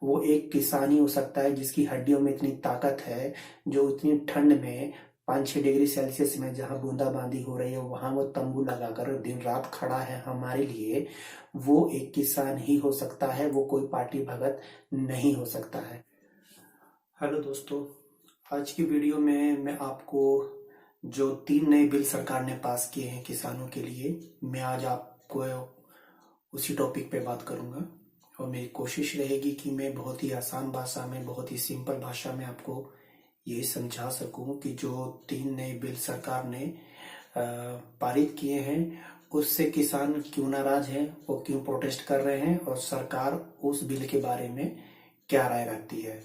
वो एक किसान ही हो सकता है जिसकी हड्डियों में इतनी ताकत है, जो इतनी ठंड में 5-6 डिग्री सेल्सियस में जहाँ बूंदाबांदी हो रही है वहां वो तंबू लगाकर दिन रात खड़ा है हमारे लिए। वो एक किसान ही हो सकता है, वो कोई पार्टी भगत नहीं हो सकता है। हेलो दोस्तों, आज की वीडियो में मैं आपको जो 3 नए बिल सरकार ने पास किए हैं किसानों के लिए, मैं आज आपको उसी टॉपिक पे बात करूंगा। और मेरी कोशिश रहेगी कि मैं बहुत ही आसान भाषा में, बहुत ही सिंपल भाषा में आपको ये समझा सकूं कि जो 3 नए बिल सरकार ने पारित किए हैं उससे किसान क्यों नाराज हैं, वो क्यों प्रोटेस्ट कर रहे हैं और सरकार उस बिल के बारे में क्या राय रखती है।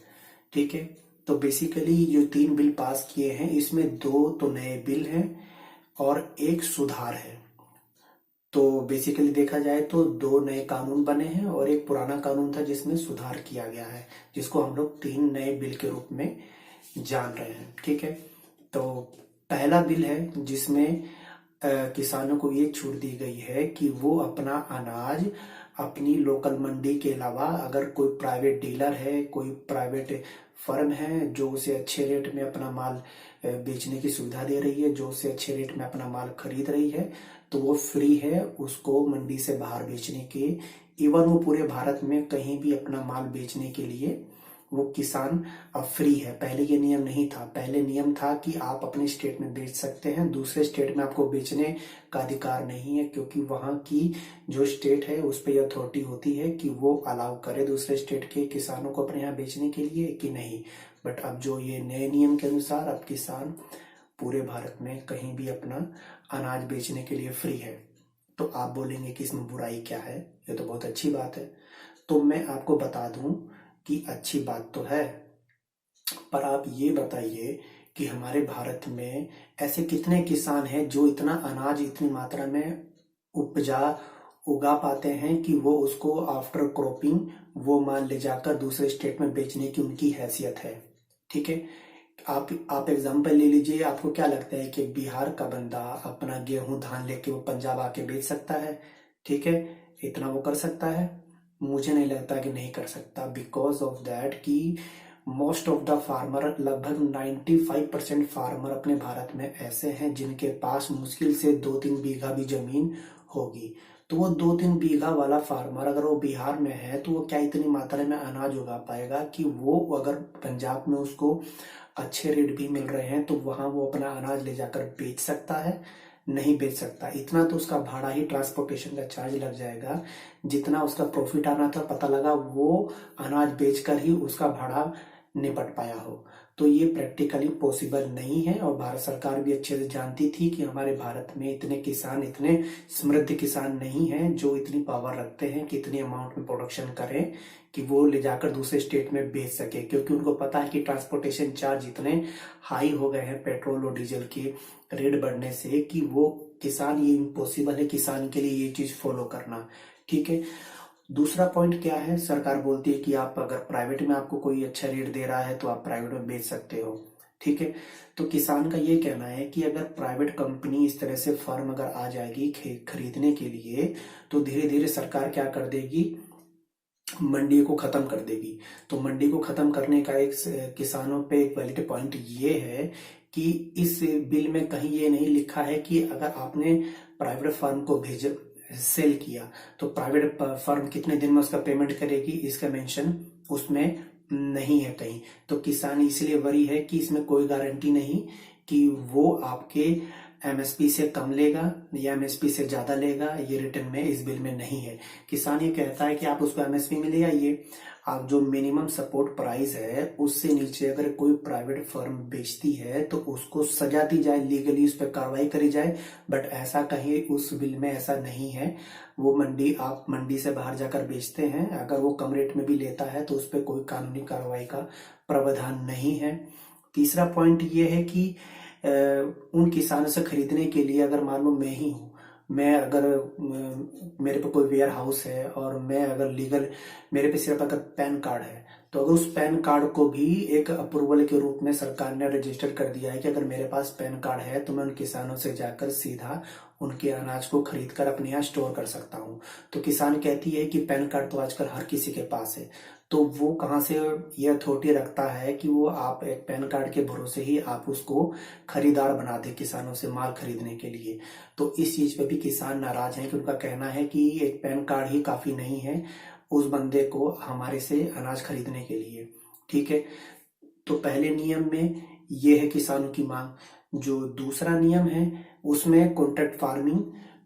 ठीक है, तो बेसिकली जो 3 बिल पास किए हैं इसमें 2 तो नए बिल हैं और एक सुधार है। तो बेसिकली देखा जाए तो 2 नए कानून बने हैं और एक पुराना कानून था जिसमें सुधार किया गया है, जिसको हम लोग 3 नए बिल के रूप में जान रहे हैं। ठीक है, तो पहला बिल है जिसमें किसानों को ये छूट दी गई है कि वो अपना अनाज अपनी लोकल मंडी के अलावा अगर कोई प्राइवेट डीलर है, कोई प्राइवेट फर्म है जो उसे अच्छे रेट में अपना माल बेचने की सुविधा दे रही है, जो उसे अच्छे रेट में अपना माल खरीद रही है, तो वो फ्री है उसको मंडी से बाहर बेचने के। इवन वो पूरे भारत में कहीं भी अपना माल बेचने के लिए वो किसान अब फ्री है। पहले ये नियम नहीं था। पहले नियम था कि आप अपने स्टेट में बेच सकते हैं, दूसरे स्टेट में आपको बेचने का अधिकार नहीं है, क्योंकि वहां की जो स्टेट है उस पर अथॉरिटी होती है कि वो अलाउ करे दूसरे स्टेट के किसानों को अपने यहाँ बेचने के लिए कि नहीं। बट अब जो ये नए नियम के अनुसार अब किसान पूरे भारत में कहीं भी अपना अनाज बेचने के लिए फ्री है। तो आप बोलेंगे कि इसमें बुराई क्या है, ये तो बहुत अच्छी बात है। तो मैं आपको बता दूं कि अच्छी बात तो है, पर आप ये बताइए कि हमारे भारत में ऐसे कितने किसान हैं जो इतना अनाज इतनी मात्रा में उपजा उगा पाते हैं कि वो उसको आफ्टर क्रॉपिंग वो माल ले जाकर दूसरे स्टेट में बेचने की उनकी हैसियत है। ठीक है, आप एग्जांपल ले लीजिए। आपको क्या लगता है कि बिहार का बंदा अपना गेहूं धान लेके वो पंजाब आके बेच सकता है? ठीक है, इतना वो कर सकता है? मुझे नहीं लगता कि नहीं कर सकता, बिकॉज ऑफ दैट कि मोस्ट ऑफ द फार्मर, लगभग 95% फार्मर अपने भारत में ऐसे हैं जिनके पास मुश्किल से 2-3 बीघा भी जमीन होगी। तो वो 2-3 बीघा वाला फार्मर अगर वो बिहार में है तो वो क्या इतनी मात्रा में अनाज उगा पाएगा कि वो अगर पंजाब में उसको अच्छे रेट भी मिल रहे हैं तो वहां वो अपना अनाज ले जाकर बेच सकता है? नहीं बेच सकता। इतना तो उसका भाड़ा ही, ट्रांसपोर्टेशन का चार्ज लग जाएगा। जितना उसका प्रॉफिट आना था पता लगा वो अनाज बेचकर ही उसका भाड़ा निपट पाया हो। तो ये प्रैक्टिकली पॉसिबल नहीं है और भारत सरकार भी अच्छे से जानती थी कि हमारे भारत में इतने किसान, इतने समृद्ध किसान नहीं हैं जो इतनी पावर रखते हैं कि इतनी अमाउंट में प्रोडक्शन करें कि वो ले जाकर दूसरे स्टेट में बेच सके, क्योंकि उनको पता है कि ट्रांसपोर्टेशन चार्ज इतने हाई हो गए हैं पेट्रोल और डीजल के रेट बढ़ने से कि वो किसान, ये इम्पॉसिबल है किसान के लिए ये चीज फॉलो करना। ठीक है, दूसरा पॉइंट क्या है, सरकार बोलती है कि आप अगर प्राइवेट में आपको कोई अच्छा रेट दे रहा है तो आप प्राइवेट में बेच सकते हो। ठीक है, तो किसान का ये कहना है कि अगर प्राइवेट कंपनी इस तरह से फर्म अगर आ जाएगी खरीदने के लिए तो धीरे धीरे सरकार क्या कर देगी, मंडी को खत्म कर देगी। तो मंडी को खत्म करने का एक किसानों पे एक वैलिड पॉइंट ये है कि इस बिल में कहीं ये नहीं लिखा है कि अगर आपने प्राइवेट फर्म को भेज सेल किया तो प्राइवेट फर्म कितने दिन में उसका पेमेंट करेगी, इसका मेंशन उसमें नहीं है कहीं। तो किसान इसलिए वरी है कि इसमें कोई गारंटी नहीं कि वो आपके एमएसपी से कम लेगा या एमएसपी से ज्यादा लेगा, ये रिटर्न में इस बिल में नहीं है। किसान ये कहता है कि आप उसको एमएसपी में ले आइए, आप जो मिनिमम सपोर्ट प्राइस है उससे नीचे अगर कोई प्राइवेट फर्म बेचती है तो उसको सजा दी जाए, लीगली उस पर कार्रवाई करी जाए। बट ऐसा कहीं उस बिल में ऐसा नहीं है। वो मंडी, आप मंडी से बाहर जाकर बेचते हैं, अगर वो कम रेट में भी लेता है तो उस पर कोई कानूनी कार्रवाई का प्रावधान नहीं है। तीसरा पॉइंट ये है कि उन किसानों से खरीदने के लिए अगर मान लो मैं ही हूं, मैं अगर मेरे पे कोई वेयर हाउस है और मैं अगर लीगल, मेरे पे सिर्फ अगर पैन कार्ड है तो अगर उस पैन कार्ड को भी एक अप्रूवल के रूप में सरकार ने रजिस्टर कर दिया है कि अगर मेरे पास पैन कार्ड है तो मैं उन किसानों से जाकर सीधा उनके अनाज को खरीद कर अपने यहाँ स्टोर कर सकता हूँ। तो किसान कहती है कि पैन कार्ड तो आजकल हर किसी के पास है, तो वो कहाँ से ये अथॉरिटी रखता है कि वो आप एक पैन कार्ड के भरोसे ही आप उसको खरीदार बना दे किसानों से माल खरीदने के लिए। तो इस चीज पे भी किसान नाराज हैं कि उनका कहना है कि एक पैन कार्ड ही काफी नहीं है उस बंदे को हमारे से अनाज खरीदने के लिए। ठीक है, तो पहले नियम में ये है किसानों की मांग। जो दूसरा नियम है उसमें कॉन्ट्रैक्ट फार्मिंग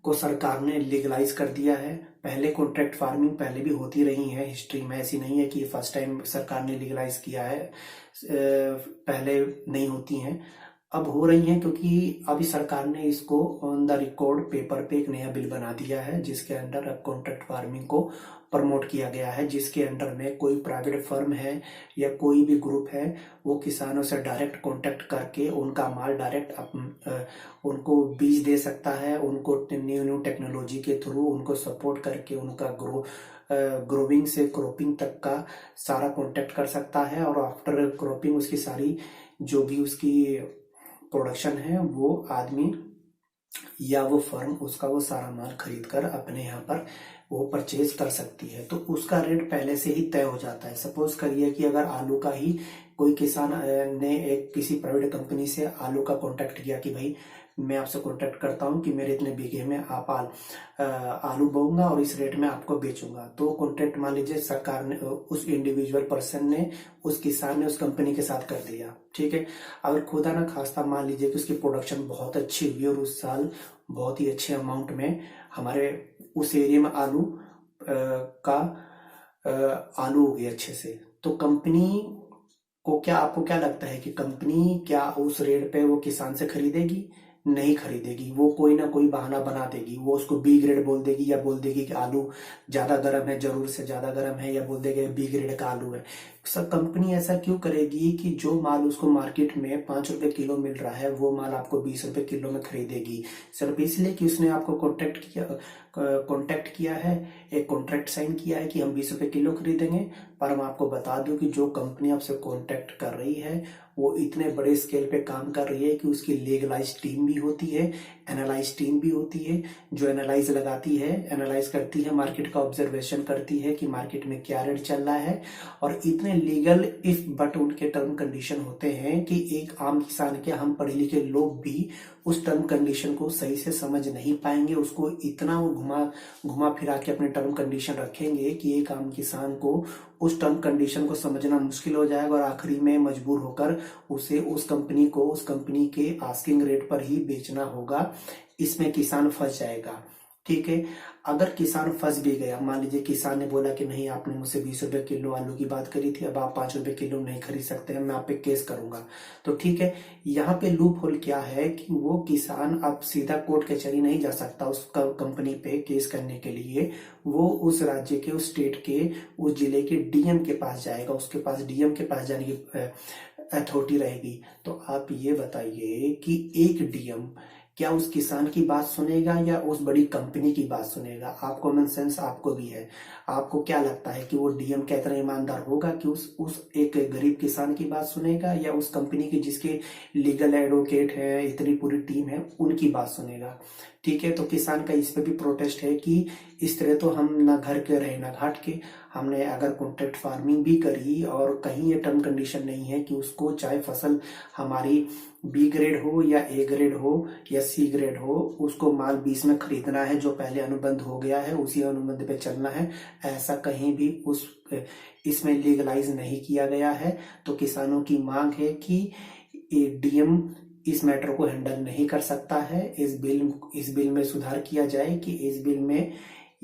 को सरकार ने लीगलाइज कर दिया है। पहले कॉन्ट्रैक्ट फार्मिंग पहले भी होती रही है हिस्ट्री में, ऐसी नहीं है कि फर्स्ट टाइम सरकार ने लीगलाइज किया है, पहले नहीं होती हैं, अब हो रही हैं, क्योंकि अभी सरकार ने इसको ऑन द रिकॉर्ड पेपर पे एक नया बिल बना दिया है जिसके अंडर अब कॉन्ट्रैक्ट फार्मिंग को प्रमोट किया गया है, जिसके अंडर में कोई प्राइवेट फर्म है या कोई भी ग्रुप है वो किसानों से डायरेक्ट कांटेक्ट करके उनका माल डायरेक्ट उनको बीज दे सकता है, उनको न्यू न्यू टेक्नोलॉजी के थ्रू उनको सपोर्ट करके उनका ग्रोविंग से क्रॉपिंग तक का सारा कांटेक्ट कर सकता है, और आफ्टर क्रॉपिंग उसकी सारी जो भी उसकी प्रोडक्शन है वो आदमी या वो फर्म उसका वो सारा माल खरीद कर अपने यहाँ पर वो परचेज कर सकती है। तो उसका रेट पहले से ही तय हो जाता है। सपोज करिए कि अगर आलू का ही कोई किसान ने एक किसी प्राइवेट कंपनी से आलू का कांटेक्ट किया कि भाई मैं आपसे कांटेक्ट करता हूं कि मेरे इतने बीघे में आप आलू बोऊंगा और इस रेट में आपको बेचूंगा, तो कांटेक्ट मान लीजिए सरकार ने उस इंडिविजुअल पर्सन ने उस किसान ने उस कंपनी के साथ कर दिया। ठीक है, अगर खुदा ना खास्ता मान लीजिए कि उसकी प्रोडक्शन बहुत अच्छी हुई और उस साल बहुत ही अच्छे अमाउंट में हमारे उस एरिया में का आलू हो गया अच्छे से, तो कंपनी को क्या, आपको क्या लगता है कि कंपनी क्या उस रेट पे वो किसान से खरीदेगी? नहीं खरीदेगी। वो कोई ना कोई बहाना बना देगी, वो उसको बी ग्रेड बोल देगी, या बोल देगी कि आलू ज्यादा गर्म है, जरूर से ज्यादा गर्म है, या बोल देगी बी ग्रेड का आलू है। सब कंपनी ऐसा क्यों करेगी कि जो माल उसको मार्केट में 5 रुपए किलो मिल रहा है वो माल आपको 20 रुपए किलो में खरीदेगी, सिर्फ इसलिए कि उसने आपको कॉन्टेक्ट किया है, एक कॉन्ट्रैक्ट साइन किया है कि हम 20 रुपए किलो खरीदेंगे। पर मैं आपको बता दूं कि जो कंपनी आपसे कॉन्टेक्ट कर रही है वो इतने बड़े स्केल पे काम कर रही है कि उसकी लीगलाइज टीम भी होती है, एनालाइज टीम भी होती है, जो एनालाइज लगाती है, एनालाइज करती है, मार्केट का ऑब्जर्वेशन करती है कि मार्केट में क्या रेट चल रहा है। और इतने लीगल इफ बट उनके टर्म कंडीशन होते हैं कि एक आम किसान के, हम पढ़े लिखे लोग भी उस टर्म कंडीशन को सही से समझ नहीं पाएंगे, उसको इतना वो घुमा फिरा के अपने टर्म कंडीशन रखेंगे कि एक आम किसान को उस टर्म कंडीशन को समझना मुश्किल हो जाएगा और आखिरी में मजबूर होकर उसे उस कंपनी के आस्किंग रेट पर ही बेचना होगा। इसमें किसान फंस जाएगा। ठीक है, अगर किसान फंस भी गया, मान लीजिए किसान ने बोला कि नहीं आपने मुझसे 20 रुपए किलो आलू की बात करी थी, अब आप 5 रुपए किलो नहीं खरीद सकते हैं, मैं आप पे केस करूंगा। तो ठीक है, यहाँ पे लूप होल क्या है कि वो किसान अब सीधा कोर्ट कचहरी नहीं जा सकता उस कंपनी पे केस करने के लिए, वो उस राज्य के, उस स्टेट के, उस जिले के डीएम के पास जाएगा, उसके पास डीएम के पास जाने की अथॉरिटी रहेगी। तो आप ये बताइए कि एक डीएम क्या उस किसान की बात सुनेगा या उस बड़ी कंपनी की बात सुनेगा? आप कॉमन सेंस आपको भी है, आपको क्या लगता है कि वो डीएम क्या इतना ईमानदार होगा कि उस एक गरीब किसान की बात सुनेगा या उस कंपनी की जिसके लीगल एडवोकेट है, इतनी पूरी टीम है, उनकी बात सुनेगा? ठीक है, तो किसान का इस पे भी प्रोटेस्ट है कि इस तरह तो हम ना घर के रहे ना घाट के, हमने अगर कॉन्ट्रैक्ट फार्मिंग भी करी और कहीं ये टर्म कंडीशन नहीं है कि उसको चाहे फसल हमारी बी ग्रेड हो या ए ग्रेड हो या सी ग्रेड हो, उसको माल 20 में खरीदना है, जो पहले अनुबंध हो गया है उसी अनुबंध पे चलना है, ऐसा कहीं भी इसमें लीगलाइज नहीं किया गया है। तो किसानों की मांग है कि डीएम इस मैटर को हैंडल नहीं कर सकता है। इस बिल में सुधार किया जाए कि इस बिल में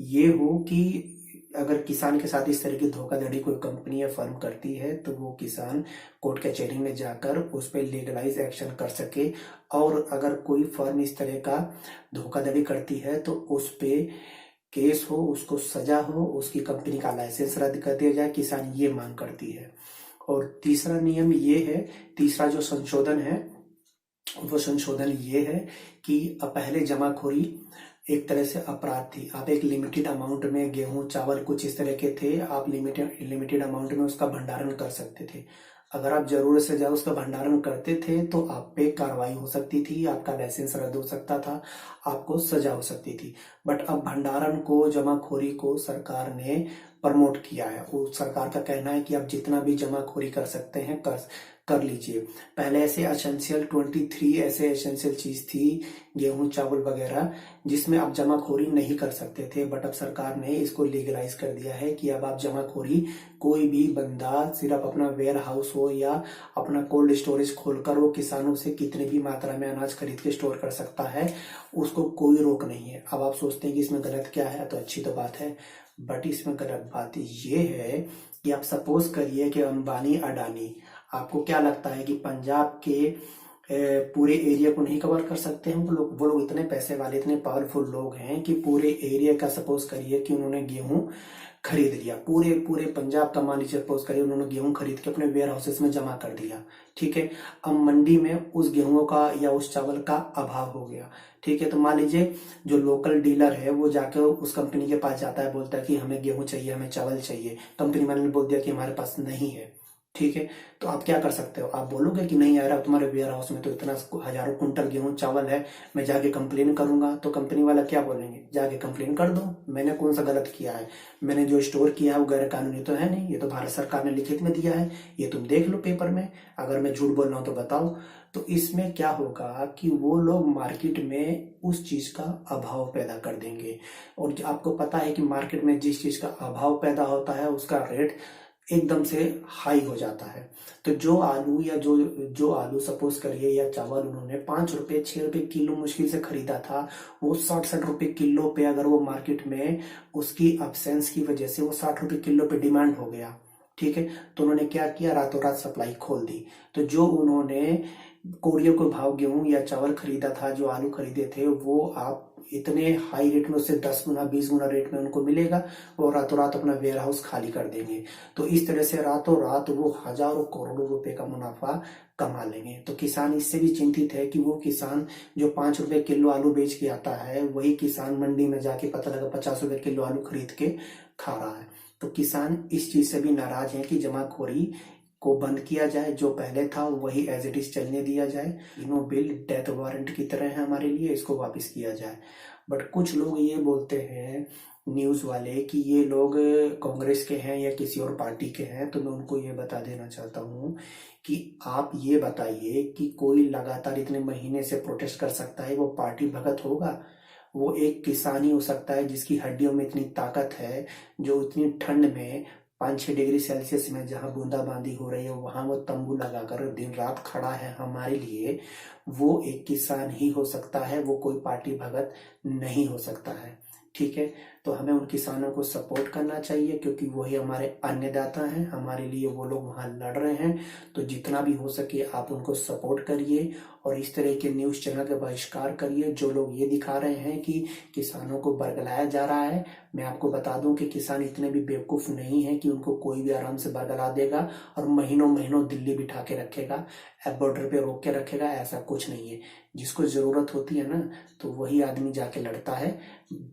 ये हो कि अगर किसान के साथ इस तरह की धोखाधड़ी कोई कंपनी या फर्म करती है तो वो किसान कोर्ट कचहरी में जाकर उस पर लीगलाइज एक्शन कर सके, और अगर कोई फर्म इस तरह का धोखाधड़ी करती है तो उस पे केस हो, उसको सजा हो, उसकी कंपनी का लाइसेंस रद्द कर दिया जाए। किसान ये मांग करती है। और तीसरा नियम ये है, तीसरा जो संशोधन है वो संशोधन ये है कि पहले जमाखोरी एक तरह से अपराध थी। आप एक लिमिटेड अमाउंट में गेहूं चावल कुछ इस तरह के थे, आप लिमिटेड अमाउंट में उसका भंडारण कर सकते थे। अगर आप जरूरत से ज्यादा उसका भंडारण करते थे तो आप पे कार्रवाई हो सकती थी, आपका लाइसेंस रद्द हो सकता था, आपको सजा हो सकती थी। बट अब भंडारण को, जमाखोरी को सरकार ने प्रमोट किया है। वो सरकार का कहना है कि आप जितना भी जमाखोरी कर सकते हैं कर लीजिए। पहले ऐसे एसेंशियल 23 ऐसे एसेंशियल चीज थी, गेहूं चावल वगैरह, जिसमें आप जमाखोरी नहीं कर सकते थे, बट अब सरकार ने इसको लीगलाइज कर दिया है कि अब आप जमाखोरी कोई भी बंदा सिर्फ अपना वेयर हाउस हो या अपना कोल्ड स्टोरेज खोलकर वो किसानों से कितनी भी मात्रा में अनाज खरीद के स्टोर कर सकता है, उसको कोई रोक नहीं है। अब आप सोचते हैं कि इसमें गलत क्या है, तो अच्छी तो बात है, बट इसमें गलत बात ये है कि आप सपोज करिए कि अंबानी अडानी, आपको क्या लगता है कि पंजाब के पूरे एरिया को नहीं कवर कर सकते हैं? वो लोग इतने पैसे वाले, इतने पावरफुल लोग हैं कि पूरे एरिया का सपोज करिए कि उन्होंने गेहूं खरीद लिया, पूरे पूरे पंजाब का मान लीजिए, सपोज करिए उन्होंने गेहूं खरीद के अपने वेयर हाउसेस में जमा कर दिया। ठीक है, अब मंडी में उस गेहूं का या उस चावल का अभाव हो गया। ठीक है, तो मान लीजिए जो लोकल डीलर है वो जाकर उस कंपनी के पास जाता है, बोलता है कि हमें गेहूं चाहिए, हमें चावल चाहिए। कंपनी वाले ने बोल दिया कि हमारे पास नहीं है। ठीक है, तो आप क्या कर सकते हो? आप बोलोगे कि नहीं यार, अब तुम्हारे वेयर हाउस में तो इतना हजारों कुंटल गेहूं चावल है, मैं जाके कंप्लेन करूंगा। तो कंपनी वाला क्या बोलेंगे? जाके कंप्लेन कर दो, मैंने कौन सा गलत किया है, मैंने जो स्टोर किया है वो गैर कानूनी तो है नहीं, ये तो भारत सरकार ने लिखित में दिया है, ये तुम देख लो पेपर में, अगर मैं झूठ बोल रहा हूं तो बताओ। तो इसमें क्या होगा कि वो लोग मार्केट में उस चीज का अभाव पैदा कर देंगे, और आपको पता है कि मार्केट में जिस चीज का अभाव पैदा होता है उसका रेट एकदम से हाई हो जाता है। तो जो आलू या जो आलू सपोज करिए या चावल उन्होंने 5 रुपए 6 रुपए किलो मुश्किल से खरीदा था, वो 60-60 रुपए किलो पे अगर वो मार्केट में उसकी अब्सेंस की वजह से वो 60 रुपए किलो पे डिमांड हो गया। ठीक है, तो उन्होंने क्या किया, रातों रात सप्लाई खोल दी। तो जो उन्होंने कोरियर को भाव गेहूं या चावल खरीदा था, जो आलू खरीदे थे, वो आप इतने हाई रेट में, उससे 10 गुना 20 गुना रेट में उनको मिलेगा, वो रातों रात अपना वेयर हाउस खाली कर देंगे। तो इस तरह से रातों रात वो हजारों करोड़ों रुपए का मुनाफा कमा लेंगे। तो किसान इससे भी चिंतित है कि वो किसान जो 5 रुपए किलो आलू बेच के आता है, वही किसान मंडी में जाके पता लगा 50 रुपए किलो आलू खरीद के खा रहा है। तो किसान इस चीज से भी नाराज है कि जमाखोरी को बंद किया जाए, जो पहले था वही एज इट इज चलने दिया जाए। तीनों बिल डेथ वारंट की तरह है हमारे लिए, इसको वापस किया जाए। बट कुछ लोग ये बोलते हैं, न्यूज वाले, कि ये लोग कांग्रेस के हैं या किसी और पार्टी के हैं। तो मैं उनको ये बता देना चाहता हूँ कि आप ये बताइए कि कोई लगातार इतने महीने से प्रोटेस्ट कर सकता है, वो पार्टी भगत होगा? वो एक किसान ही हो सकता है जिसकी हड्डियों में इतनी ताकत है, जो इतनी ठंड में 5-6 डिग्री सेल्सियस में जहां बूंदाबांदी हो रही है वहां वो तंबू लगाकर दिन रात खड़ा है हमारे लिए। वो एक किसान ही हो सकता है, वो कोई पार्टी भगत नहीं हो सकता है। ठीक है, तो हमें उन किसानों को सपोर्ट करना चाहिए, क्योंकि वही हमारे अन्नदाता हैं, हमारे लिए वो लोग वहां लड़ रहे हैं। तो जितना भी हो सके आप उनको सपोर्ट करिए, और इस तरह के न्यूज चैनल का बहिष्कार करिए जो लोग ये दिखा रहे हैं कि किसानों को बरगलाया जा रहा है। मैं आपको बता दूं कि किसान इतने भी बेवकूफ नहीं है कि उनको कोई भी आराम से बरगला देगा और महीनों महीनों दिल्ली बिठा के रखेगा, बॉर्डर पे रोक के रखेगा। ऐसा कुछ नहीं है। जिसको जरूरत होती है ना, तो वही आदमी जाके लड़ता है।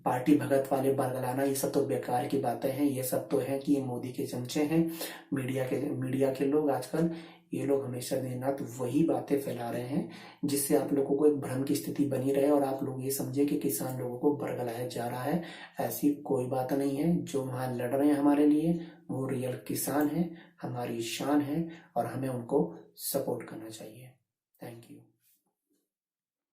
पार्टी भगत वाले बरगलाना, ये सब तो बेकार की बातें हैं। ये सब तो है कि ये मोदी के चमचे हैं, मीडिया के लोग आजकल, ये लोग हमेशा दिन रात वही बातें फैला रहे हैं, जिससे आप लोगों को एक भ्रम की स्थिति बनी रहे और आप लोग ये समझे कि किसान लोगों को बरगलाया जा रहा है। ऐसी कोई बात नहीं है। जो वहां लड़ रहे हैं हमारे लिए, वो रियल किसान है, हमारी शान है, और हमें उनको सपोर्ट करना चाहिए। Thank you.